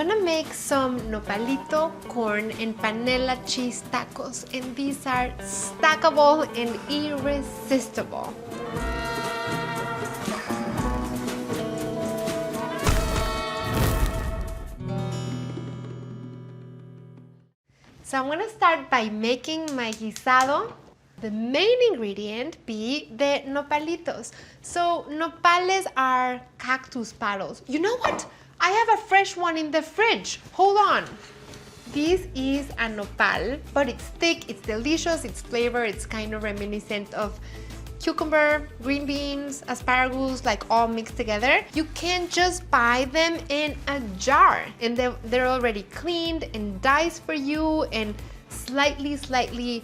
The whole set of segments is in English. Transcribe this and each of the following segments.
gonna make some nopalito, corn, and panela cheese tacos, and these are stackable and irresistible. So I'm gonna start by making my guisado. The main ingredient be the nopalitos. So nopales are cactus paddles. You know what? I have a fresh one in the fridge. Hold on. This is a nopal, but it's thick, it's delicious, it's flavor, it's kind of reminiscent of cucumber, green beans, asparagus, like all mixed together. You can just buy them in a jar, and they're already cleaned and diced for you and slightly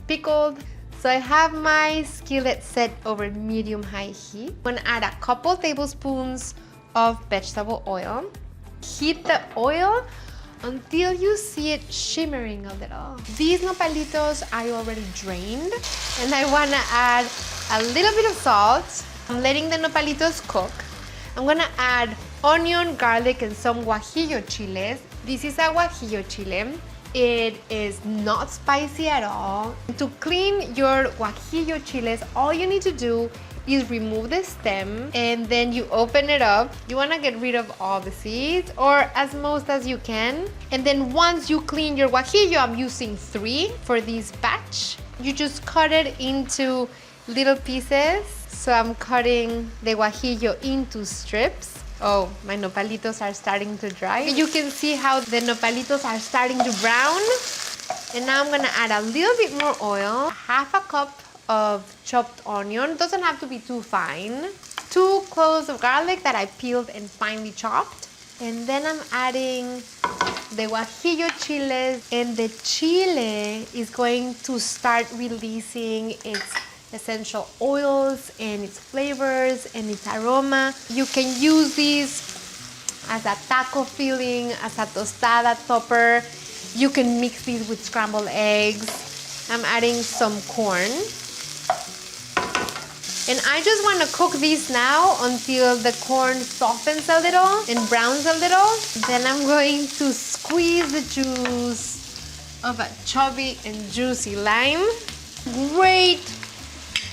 pickled. So I have my skillet set over medium-high heat. I'm gonna add a couple tablespoons of vegetable oil. Heat the oil until you see it shimmering a little. These nopalitos I already drained, and I wanna add a little bit of salt. I'm letting the nopalitos cook. I'm gonna add onion, garlic, and some guajillo chiles. This is a guajillo chile. It is not spicy at all. To clean your guajillo chiles, all you need to do is remove the stem, and then you open it up. You want to get rid of all the seeds, or as most as you can. And then once you clean your guajillo, I'm using 3 for this batch. You just cut it into little pieces. So I'm cutting the guajillo into strips. Oh, my nopalitos are starting to dry. You can see how the nopalitos are starting to brown. And now I'm gonna add a little bit more oil, half a cup of chopped onion, doesn't have to be too fine, 2 cloves of garlic that I peeled and finely chopped, and then I'm adding the guajillo chiles, and the chile is going to start releasing its essential oils and its flavors and its aroma. You can use these as a taco filling, as a tostada topper. You can mix these with scrambled eggs. I'm adding some corn. And I just want to cook these now until the corn softens a little and browns a little. Then I'm going to squeeze the juice of a chubby and juicy lime. Great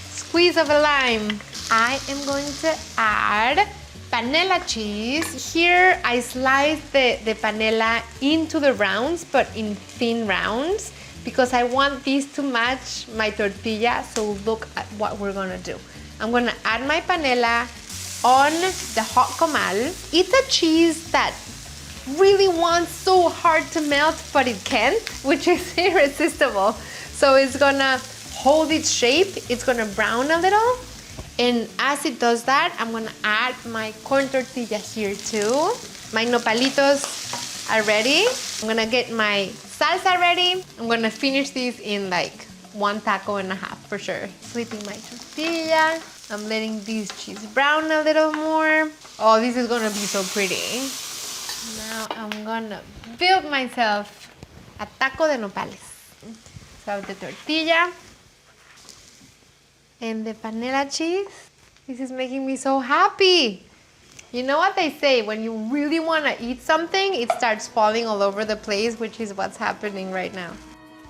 squeeze of a lime. I am going to add panela cheese. Here I slice the panela into the rounds, but in thin rounds, because I want these to match my tortilla. So look at what we're gonna do. I'm gonna add my panela on the hot comal. It's a cheese that really wants so hard to melt, but it can't, which is irresistible. So it's gonna hold its shape, it's gonna brown a little. And as it does that, I'm gonna add my corn tortilla here too. My nopalitos are ready. I'm gonna get my salsa ready. I'm gonna finish these in like 1 taco and a half for sure. Flipping my tortilla. I'm letting these cheese brown a little more. Oh, this is gonna be so pretty. Now I'm gonna build myself a taco de nopales. So I have the tortilla and the panela cheese. This is making me so happy. You know what they say, when you really wanna eat something, it starts falling all over the place, which is what's happening right now.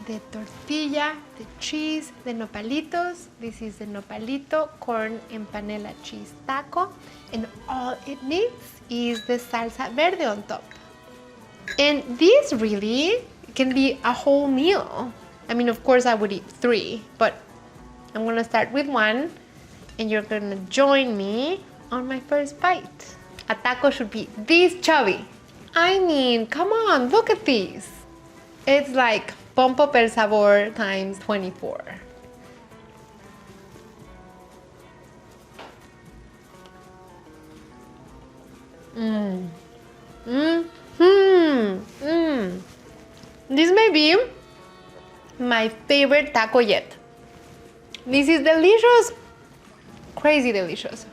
The tortilla, the cheese, the nopalitos. This is the nopalito, corn, and panela cheese taco. And all it needs is the salsa verde on top. And this really can be a whole meal. I mean, of course I would eat 3, but I'm gonna start with 1, and you're gonna join me on my first bite. A taco should be this chubby. I mean, come on, look at these. It's like Pompo per Sabor times 24. This may be my favorite taco yet. This is delicious, crazy delicious.